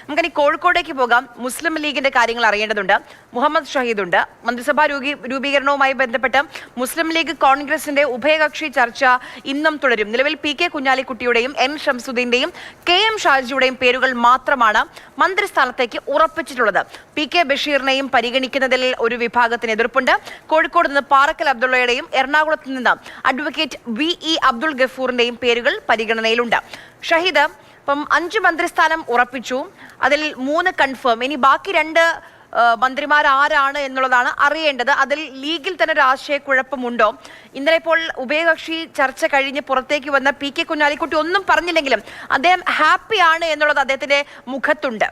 നമുക്കിനി കോഴിക്കോടേക്ക് പോകാം. മുസ്ലിം ലീഗിന്റെ കാര്യങ്ങൾ അറിയേണ്ടതുണ്ട്. മുഹമ്മദ് ഷഹീദുണ്ട്. മന്ത്രിസഭാ രൂപീകരണവുമായി ബന്ധപ്പെട്ട് മുസ്ലിം ലീഗ് കോൺഗ്രസിന്റെ ഉഭയകക്ഷി ചർച്ച ഇന്നും തുടരും. നിലവിൽ PK കുഞ്ഞാലിക്കുട്ടിയുടെയും N ഷംസുദ്ദീന്റെയും KM ഷാജിയുടെയും പേരുകൾ മാത്രമാണ് മന്ത്രിസ്ഥാനത്തേക്ക് ഉറപ്പിച്ചിട്ടുള്ളത്. PK ബഷീറിനെയും പരിഗണിക്കുന്നതിൽ ഒരു വിഭാഗത്തിന് എതിർപ്പുണ്ട്. കോഴിക്കോട് നിന്ന് പാറക്കൽ അബ്ദുള്ളയുടെയും എറണാകുളത്ത് നിന്ന് അഡ്വക്കേറ്റ് VE അബ്ദുൾ ഗഫൂറിന്റെയും പേരുകൾ പരിഗണനയിലുണ്ട്. ഷഹീദ്, ഇപ്പം 5 മന്ത്രിസ്ഥാനം ഉറപ്പിച്ചു, അതിൽ 3 കൺഫേം. ഇനി ബാക്കി 2 മന്ത്രിമാർ ആരാണ് എന്നുള്ളതാണ് അറിയേണ്ടത്. അതിൽ ലീഗിൽ തന്നെ ഒരു ആശയക്കുഴപ്പമുണ്ടോ? ഇന്നലെ ഇപ്പോൾ ഉഭയകക്ഷി ചർച്ച കഴിഞ്ഞ് പുറത്തേക്ക് വന്ന PK കുഞ്ഞാലിക്കുട്ടി ഒന്നും പറഞ്ഞില്ലെങ്കിലും അദ്ദേഹം ഹാപ്പിയാണ് എന്നുള്ളത് അദ്ദേഹത്തിന്റെ മുഖത്തുണ്ട്.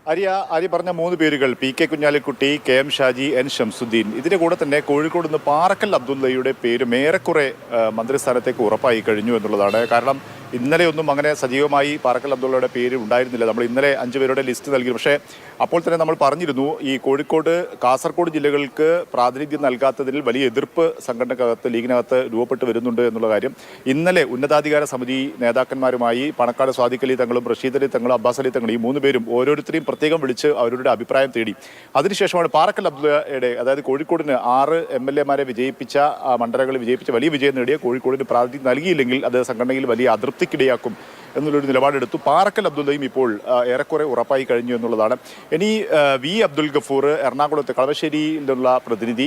ആര്യ പറഞ്ഞ 3 പേരുകൾ PK Kunhalikutty, KM Shaji, N Shamsuddin. ഇതിന്റെ കൂടെ തന്നെ കോഴിക്കോട് നിന്ന് പാറക്കൽ അബ്ദുള്ളയുടെ പേരും ഏറെക്കുറെ മന്ത്രിസ്ഥാനത്തേക്ക് ഉറപ്പായി കഴിഞ്ഞു എന്നുള്ളതാണ്. കാരണം ഇന്നലെ ഒന്നും അങ്ങനെ സജീവമായി പാറക്കൽ അബ്ദുള്ളയുടെ പേര് ഉണ്ടായിരുന്നില്ല. നമ്മൾ ഇന്നലെ 5 പേരുടെ ലിസ്റ്റ് നൽകി. പക്ഷേ അപ്പോൾ തന്നെ നമ്മൾ പറഞ്ഞിരുന്നു, ഈ കോഴിക്കോട്, കാസർഗോഡ് ജില്ലകൾക്ക് പ്രാതിനിധ്യം നൽകാത്തതിൽ വലിയ എതിർപ്പ് സംഘടനക്കകത്ത്, ലീഗിനകത്ത് രൂപപ്പെട്ട് വരുന്നുണ്ട് എന്നുള്ള കാര്യം. ഇന്നലെ ഉന്നതാധികാര സമിതി നേതാക്കന്മാരുമായി പണക്കാട് സ്വാദിഖ് അലി തങ്ങളും റഷീദ് അലി തങ്ങളും അബ്ബാസ് അലി തങ്ങളും, ഈ 3 പേരും ഓരോരുത്തരെയും പ്രത്യേകം വിളിച്ച് അവരുടെ അഭിപ്രായം തേടി. അതിനുശേഷമാണ് പാറക്കൽ അബ്ദുള്ളയുടെ, അതായത് കോഴിക്കോടിന് 6 MLA-മാരെ വിജയിപ്പിച്ച, മണ്ഡലങ്ങളിൽ വിജയിപ്പിച്ച, വലിയ വിജയം നേടിയ കോഴിക്കോടിന് പ്രാതിനിധ്യം നൽകിയില്ലെങ്കിൽ അത് സംഘടനയിൽ വലിയ അതൃപ്തിക്കിടയാക്കും എന്നുള്ളൊരു നിലപാടെടുത്തു. പാറക്കൽ അബ്ദുള്ളയും ഇപ്പോൾ ഏറെക്കുറെ ഉറപ്പായി കഴിഞ്ഞു എന്നുള്ളതാണ്. ഇനി VE അബ്ദുൾ ഗഫൂർ, എറണാകുളത്ത് കളമശ്ശേരിയിൽ നിന്നുള്ള പ്രതിനിധി,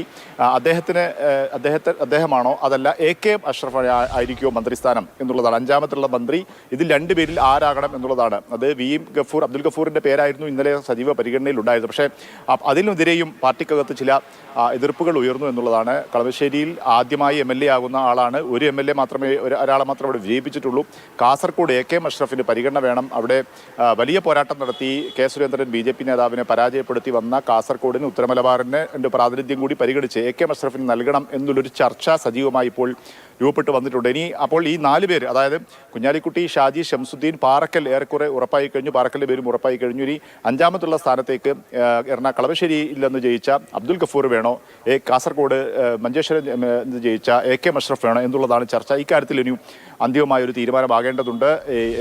അദ്ദേഹമാണോ അതല്ല AK അഷ്റഫ് ആയിരിക്കുമോ മന്ത്രിസ്ഥാനം എന്നുള്ളതാണ്. 5ാമത്തുള്ള മന്ത്രി. ഇതിൽ 2 പേരിൽ ആരാകണം എന്നുള്ളതാണ്. അത് VE അബ്ദുൾ ഗഫൂറിന്റെ പേരായിരുന്നു ഇന്നലെ സജീവ പരിഗണനയിൽ ഉണ്ടായത്. പക്ഷേ അതിനെതിരെയും പാർട്ടിക്കകത്ത് ചില എതിർപ്പുകൾ ഉയർന്നു എന്നുള്ളതാണ്. കളമശ്ശേരിയിൽ ആദ്യമായി MLA ആകുന്ന ആളാണ്. ഒരു MLA മാത്രമേ, ഒരാളെ മാത്രമേ അവിടെ വിജയിപ്പിച്ചിട്ടുള്ളൂ. കാസർഗോഡ് AK അഷ്റഫിന് പരിഗണന വേണം. അവിടെ വലിയ പോരാട്ടം നടത്തി K സുരേന്ദ്രൻ BJP നേതാവിനെ പരാജയപ്പെടുത്തി വന്ന കാസർഗോഡിന്, ഉത്തരമലബാറിന് പ്രാതിനിധ്യം കൂടി പരിഗണിച്ച് AK അഷ്റഫിന് നൽകണം എന്നുള്ളൊരു ചർച്ച സജീവമായി ഇപ്പോൾ രൂപപ്പെട്ട് വന്നിട്ടുണ്ട്. ഇനി അപ്പോൾ ഈ 4 പേര്, അതായത് കുഞ്ഞാലിക്കുട്ടി, ഷാജി, ഷംസുദ്ദീൻ, പാറക്കൽ ഏറെക്കുറെ ഉറപ്പായി കഴിഞ്ഞു. പാറക്കലിന്റെ പേരും ഉറപ്പായി കഴിഞ്ഞു. ഇനി 5ാമത്തുള്ള സ്ഥാനത്തേക്ക് കളമശ്ശേരിയിൽ നിന്ന് ജയിച്ച അബ്ദുൾ ഗഫൂർ വേണോ, കാസർഗോഡ് മഞ്ചേശ്വരം ജയിച്ച AK അഷ്റഫ് വേണോ എന്നുള്ളതാണ് ചർച്ച. ഇക്കാര്യത്തിൽ ഇനിയും അന്തിമമായൊരു തീരുമാനമാകേണ്ടതുണ്ട്.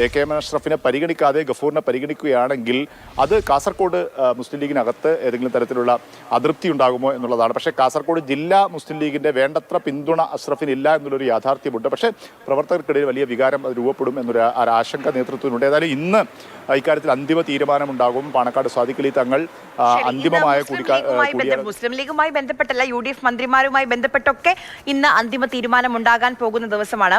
AK അഷ്റഫിനെ പരിഗണിക്കാതെ ഗഫൂറിനെ പരിഗണിക്കുകയാണെങ്കിൽ അത് കാസർഗോഡ് മുസ്ലിം ലീഗിനകത്ത് ഏതെങ്കിലും തരത്തിലുള്ള അതൃപ്തി ഉണ്ടാകുമോ എന്നുള്ളതാണ്. പക്ഷേ കാസർഗോഡ് ജില്ലാ മുസ്ലിം ലീഗിന്റെ വേണ്ടത്ര പിന്തുണ അഷ്റഫിനില്ല എന്നുള്ളൊരു യാഥാർത്ഥ്യമുണ്ട്. പക്ഷേ പ്രവർത്തകർക്കിടയിൽ വലിയ വികാരം അത് രൂപപ്പെടും എന്നൊരു ആശങ്ക നേതൃത്വത്തിനുണ്ട്. ഏതായാലും ഇന്ന് ഇക്കാര്യത്തിൽ അന്തിമ തീരുമാനമുണ്ടാകും. പാണക്കാട് സ്വാദിഖ് അലി തങ്ങൾ അന്തിമമായ മുസ്ലിം ലീഗുമായി ബന്ധപ്പെട്ടല്ല, UDF മന്ത്രിമാരുമായി ബന്ധപ്പെട്ടൊക്കെ ഇന്ന് അന്തിമ തീരുമാനം ഉണ്ടാകാൻ പോകുന്ന ദിവസമാണ്.